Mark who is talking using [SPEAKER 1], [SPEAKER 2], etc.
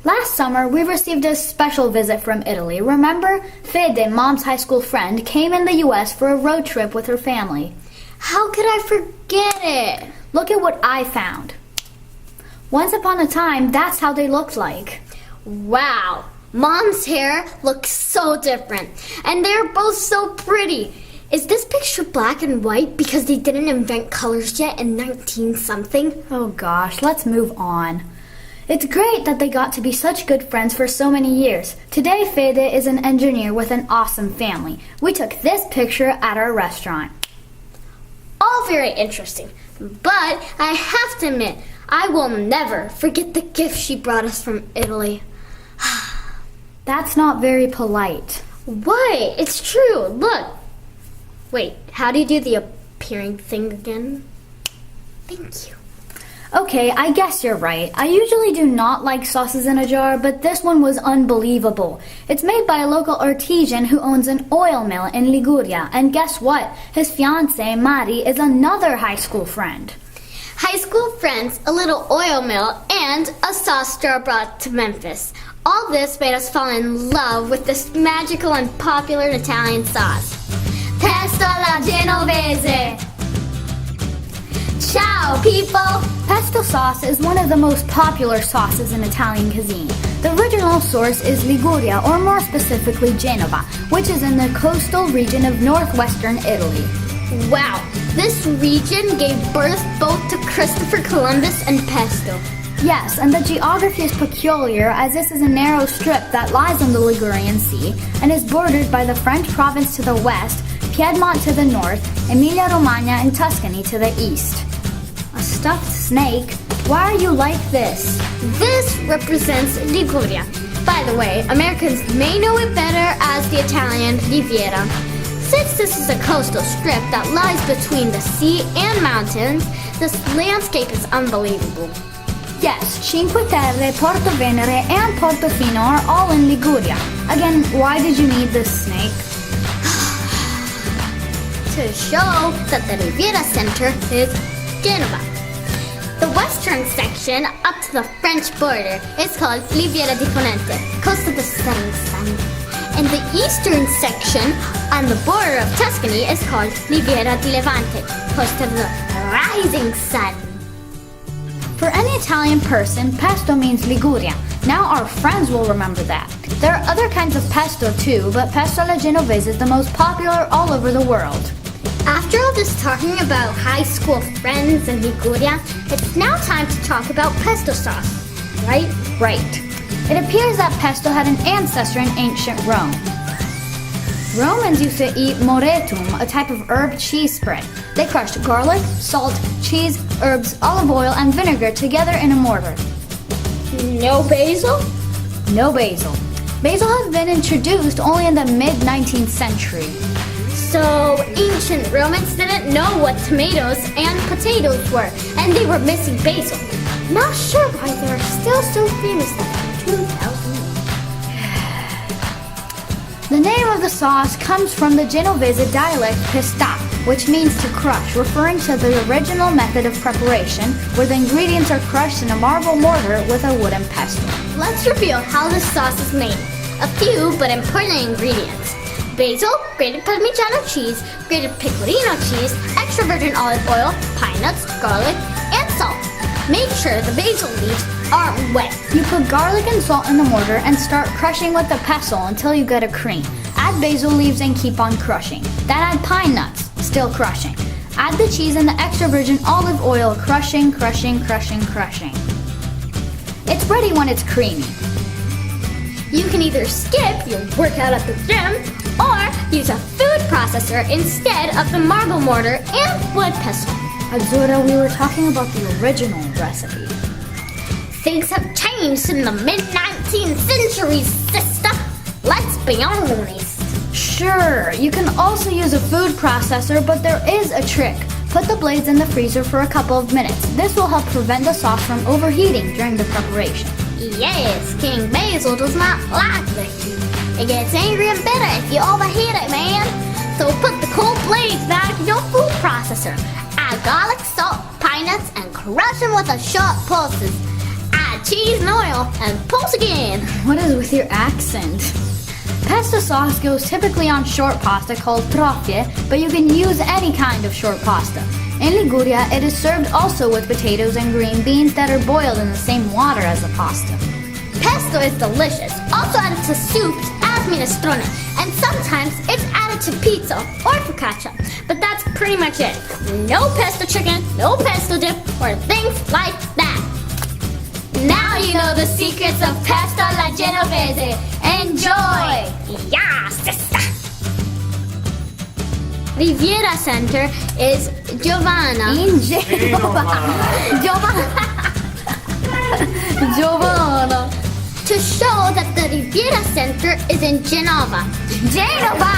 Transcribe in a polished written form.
[SPEAKER 1] Last summer, we received a special visit from Italy. Remember? Fede, Mom's high school friend, came in the U.S. for a road trip with her family.
[SPEAKER 2] How could I forget it?
[SPEAKER 1] Look at what I found. Once upon a time, that's how they looked like.
[SPEAKER 2] Wow, Mom's hair looks so different, and they're both so pretty. Is this picture black and white because they didn't invent colors yet in 19-something?
[SPEAKER 1] Oh gosh, let's move on. It's great that they got to be such good friends for so many years. Today, Fede is an engineer with an awesome family. We took this picture at our restaurant.
[SPEAKER 2] All very interesting, but I have to admit, I will never forget the gift she brought us from Italy.
[SPEAKER 1] That's not very polite.
[SPEAKER 2] Why? It's true. Look. Wait, how do you do the appearing thing again? Thank you.
[SPEAKER 1] Okay, I guess you're right. I usually do not like sauces in a jar, but this one was unbelievable. It's made by a local artisan who owns an oil mill in Liguria. And guess what? His fiancée, Mari, is another high school friend.
[SPEAKER 2] High school friends, a little oil mill, and a sauce jar brought to Memphis. All this made us fall in love with this magical and popular Italian sauce. Pesto Alla Genovese! Ciao, people!
[SPEAKER 1] Pesto sauce is one of the most popular sauces in Italian cuisine. The original source is Liguria, or more specifically Genova, which is in the coastal region of northwestern Italy.
[SPEAKER 2] Wow, this region gave birth both to Christopher Columbus and pesto.
[SPEAKER 1] Yes, and the geography is peculiar as this is a narrow strip that lies on the Ligurian Sea and is bordered by the French province to the west, Piedmont to the north, Emilia-Romagna and Tuscany to the east. A stuffed snake? Why are you like this?
[SPEAKER 2] This represents Liguria. By the way, Americans may know it better as the Italian Riviera. Since this is a coastal strip that lies between the sea and mountains, this landscape is unbelievable.
[SPEAKER 1] Yes, Cinque Terre, Porto Venere, and Portofino are all in Liguria. Again, why did you need this snake?
[SPEAKER 2] To show that the Riviera center is Genova. The western section up to the French border is called Riviera di Ponente, coast of the setting sun. And the eastern section on the border of Tuscany is called Riviera di Levante, coast of the rising sun.
[SPEAKER 1] For any Italian person, pesto means Liguria. Now our friends will remember that. There are other kinds of pesto too, but pesto alla genovese is the most popular all over the world.
[SPEAKER 2] After all this talking about high school friends and Liguria, it's now time to talk about pesto sauce, right?
[SPEAKER 1] Right. It appears that pesto had an ancestor in ancient Rome. Romans used to eat moretum, a type of herb cheese spread. They crushed garlic, salt, cheese, herbs, olive oil, and vinegar together in a mortar.
[SPEAKER 2] No basil?
[SPEAKER 1] No basil. Basil has been introduced only in the mid-19th century.
[SPEAKER 2] So ancient Romans didn't know what tomatoes and potatoes were, and they were missing basil. Not sure why they're still so famous after 2,000 years.
[SPEAKER 1] The name of the sauce comes from the Genovese dialect pesta, which means to crush, referring to the original method of preparation, where the ingredients are crushed in a marble mortar with a wooden pestle.
[SPEAKER 2] Let's reveal how this sauce is made. A few but important ingredients. Basil, grated Parmigiano cheese, grated pecorino cheese, extra virgin olive oil, pine nuts, garlic, and salt. Make sure the basil leaves aren't wet.
[SPEAKER 1] You put garlic and salt in the mortar and start crushing with the pestle until you get a cream. Add basil leaves and keep on crushing. Then add pine nuts, still crushing. Add the cheese and the extra virgin olive oil, crushing, crushing, crushing, crushing. It's ready when it's creamy.
[SPEAKER 2] You can either skip your workout at the gym or use a food processor instead of the marble mortar and wood pestle.
[SPEAKER 1] Azzurra, we were talking about the original recipe.
[SPEAKER 2] Things have changed in the mid-19th century, sister. Let's be honest.
[SPEAKER 1] Sure, you can also use a food processor, but there is a trick. Put the blades in the freezer for a couple of minutes. This will help prevent the sauce from overheating during the preparation.
[SPEAKER 2] Yes, King Basil does not like this. It gets angry and bitter if you overheat it, man. So put the cool blades back in your food processor. Add garlic, salt, pine nuts, and crush them with a sharp pulses. Add Add cheese and oil and pulse again.
[SPEAKER 1] What is with your accent? Pesto sauce goes typically on short pasta called trofie, but you can use any kind of short pasta. In Liguria, it is served also with potatoes and green beans that are boiled in the same water as the pasta.
[SPEAKER 2] Pesto is delicious. Also added to soups as minestrone, and sometimes it's added to pizza or focaccia. But that's pretty much it. No pesto chicken, no pesto dip, or things like that. Now you know the secrets of Pesto Alla Genovese. Enjoy! Yeah, sister! Riviera Center is Giovanna.
[SPEAKER 1] In Giovanna.
[SPEAKER 2] To show that the Riviera Center is in Genova.
[SPEAKER 1] Genova.